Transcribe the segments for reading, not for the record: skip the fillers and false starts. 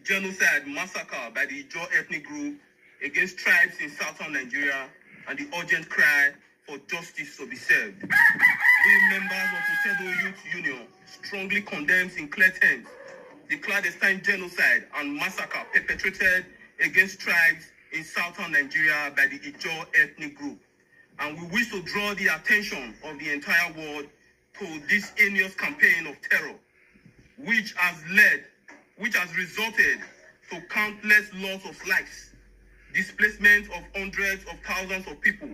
genocide massacre by the Ijo ethnic group against tribes in southern Nigeria and the urgent cry for justice to be served. We members of Otedo Youth Union strongly condemns in clear terms the clandestine genocide and massacre perpetrated against tribes in southern Nigeria by the Ijo ethnic group. And we wish to draw the attention of the entire world to this heinous campaign of terror, which has resulted to countless loss of lives, displacement of hundreds of thousands of people,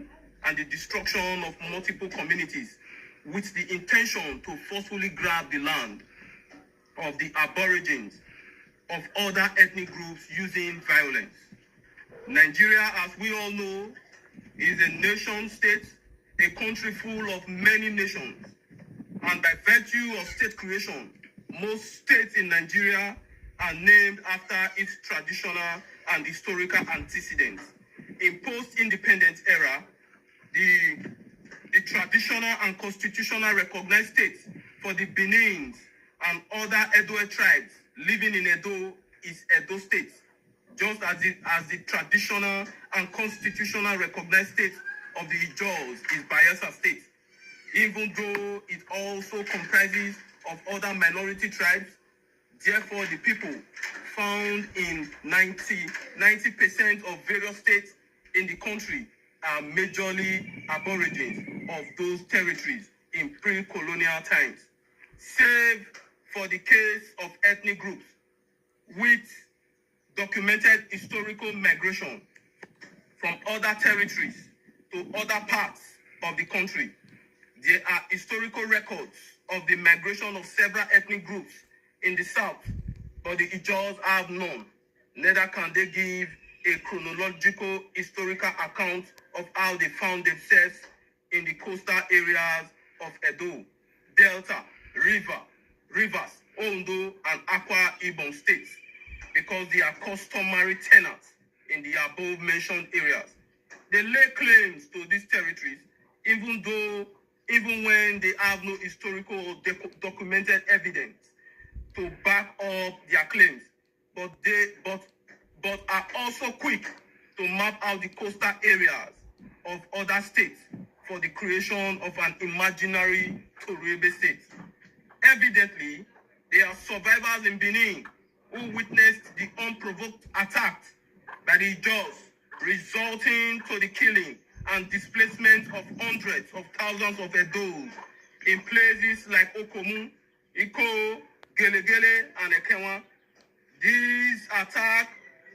and the destruction of multiple communities with the intention to forcefully grab the land of the aborigines of other ethnic groups using violence. Nigeria, as we all know, is a nation state, a country full of many nations. And by virtue of state creation, most states in Nigeria are named after its traditional and historical antecedents. In post-independence era, the traditional and constitutional recognized states for the Benins and other Edo tribes living in Edo is Edo State, just as the traditional and constitutional recognized state of the Ijos is Bayelsa State, even though it also comprises of other minority tribes. Therefore, the people found in 90% of various states in the country are majorly aborigines of those territories in pre-colonial times, save for the case of ethnic groups with documented historical migration from other territories to other parts of the country. There are historical records of the migration of several ethnic groups in the south, but the Ijos have none. Neither can they give a chronological historical account of how they found themselves in the coastal areas of Edo, Delta, Rivers, Ondo, and Akwa Ibom states, because they are customary tenants in the above-mentioned areas. They lay claims to these territories, even when they have no historical or documented evidence to back up their claims, but are also quick to map out the coastal areas of other states for the creation of an imaginary Torebe state. Evidently, there are survivors in Benin who witnessed the unprovoked attack by the Ijos, resulting to the killing and displacement of hundreds of thousands of Edos in places like Okomu, Iko, Gelegele, and Ekewa. These attacks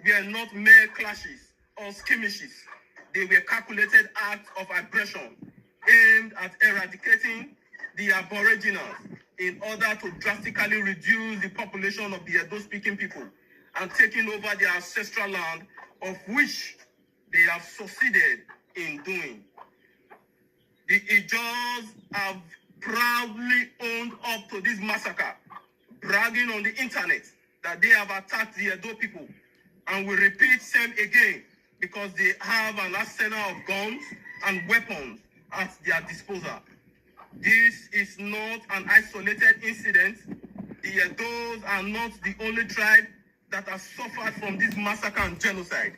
were not mere clashes or skirmishes. They were calculated acts of aggression aimed at eradicating the Aboriginals in order to drastically reduce the population of the Edo-speaking people and taking over their ancestral land, of which they have succeeded in doing. The Ijos have proudly owned up to this massacre, bragging on the internet that they have attacked the Edo people, and will repeat same again because they have an arsenal of guns and weapons at their disposal. This is not an isolated incident. The Edos are not the only tribe that has suffered from this massacre and genocide.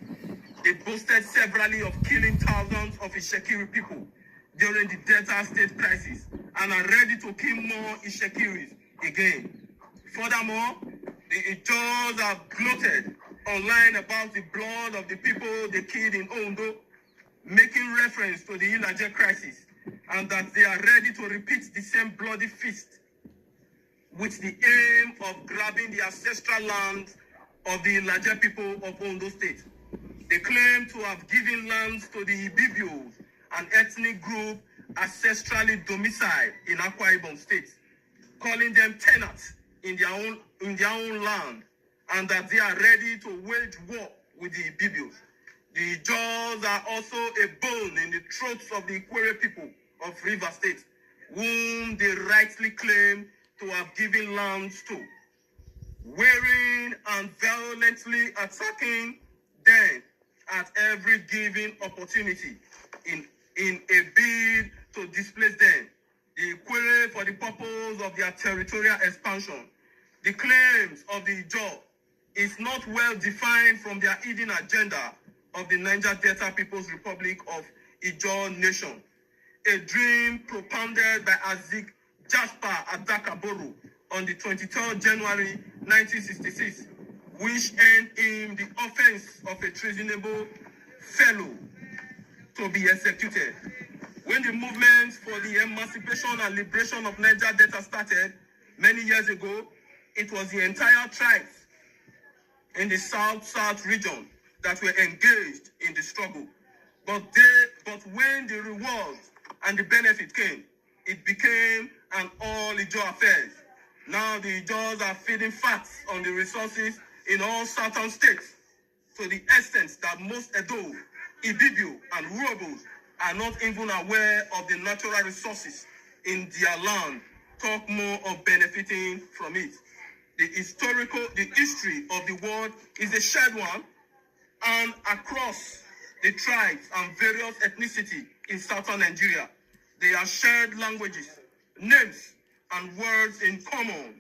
They boasted severally of killing thousands of Ishekiri people during the Delta State crisis and are ready to kill more Ishekiris again. Furthermore, the Ijos have gloated online about the blood of the people they killed in Ondo, making reference to the Ilaje crisis, and that they are ready to repeat the same bloody feast with the aim of grabbing the ancestral lands of the Ilaje people of Ondo State. They claim to have given lands to the Ibibios, an ethnic group ancestrally domiciled in Akwa Ibom State, calling them tenants in their own land, and that they are ready to wage war with the Ibibios. The Ijos are also a bone in the throats of the Ikwere people of River State, whom they rightly claim to have given lands to, wearing and violently attacking them at every given opportunity in a bid to displace them. The Ikwere for the purpose of their territorial expansion. The claims of the Ijo is not well defined from their hidden agenda of the Niger Delta People's Republic of Ijo Nation, a dream propounded by Azik Jasper Adakaboro on the 23rd January 1966, which earned him the offense of a treasonable fellow to be executed. When the movement for the emancipation and liberation of Niger Delta started many years ago, it was the entire tribes in the South region that were engaged in the struggle. But when the rewards and the benefit came, it became an all Ijo affairs. Now the Ijos are feeding fats on the resources in all southern states, to the extent that most Edo, Ibibio, and Urobos are not even aware of the natural resources in their land, talk more of benefiting from it. The history of the world is a shared one, and across the tribes and various ethnicity in southern Nigeria, they are shared languages, names, and words in common.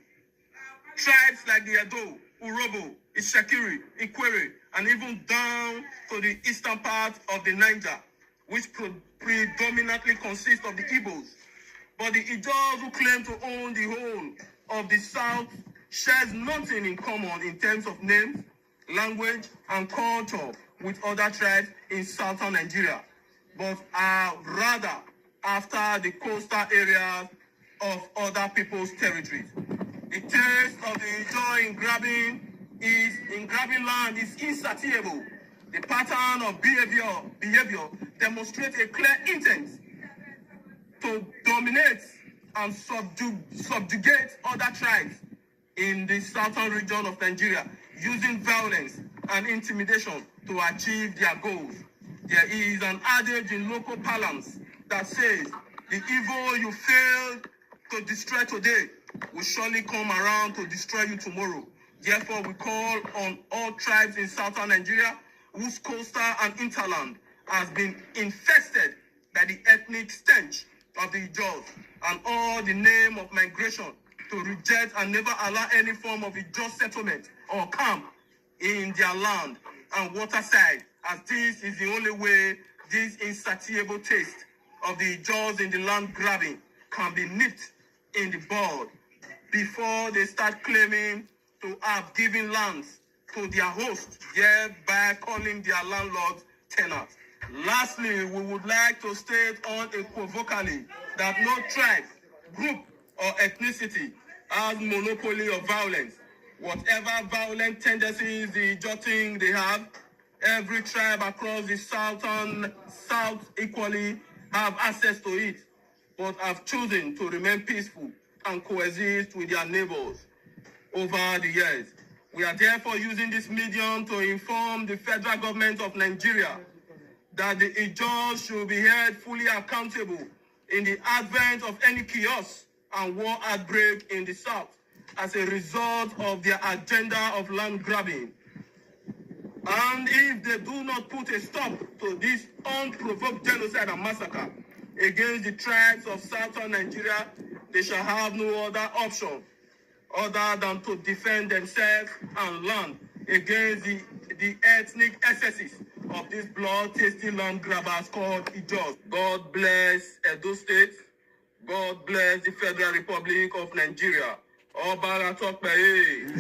Tribes like the Edo, Urobo, Ishakiri, Ikwere, and even down to the eastern part of the Niger, which predominantly consists of the Igbos. But the Ijos who claim to own the whole of the South shares nothing in common in terms of names, language, and culture with other tribes in southern Nigeria, but are rather after the coastal areas of other people's territories. The taste of the Ijo in grabbing land is insatiable. The pattern of behavior demonstrates a clear intent to dominate and subjugate other tribes in the southern region of Nigeria, using violence and intimidation to achieve their goals. There is an adage in local parlance that says, the evil you fail to destroy today will surely come around to destroy you tomorrow. Therefore, we call on all tribes in southern Nigeria whose coastal and hinterland has been infested by the ethnic stench of the Ijos and all the name of migration to reject and never allow any form of Ijo settlement or camp in their land and waterside, as this is the only way this insatiable taste of the Ijos in the land grabbing can be nipped in the bud before they start claiming to have given lands to their hosts, thereby calling their landlords tenants. Lastly, we would like to state unequivocally that no tribe, group, or ethnicity has monopoly of violence. Whatever violent tendencies the Ijo think they have, every tribe across the South equally have access to it, but have chosen to remain peaceful and coexist with their neighbors over the years. We are therefore using this medium to inform the federal government of Nigeria that the Ijos should be held fully accountable in the advent of any chaos and war outbreak in the South as a result of their agenda of land grabbing. And if they do not put a stop to this unprovoked genocide and massacre against the tribes of southern Nigeria, they shall have no other option other than to defend themselves and land against the ethnic excesses of these blood-tasty land grabbers called Ijos. God bless Edo State. God bless the Federal Republic of Nigeria. Oba Atokpe.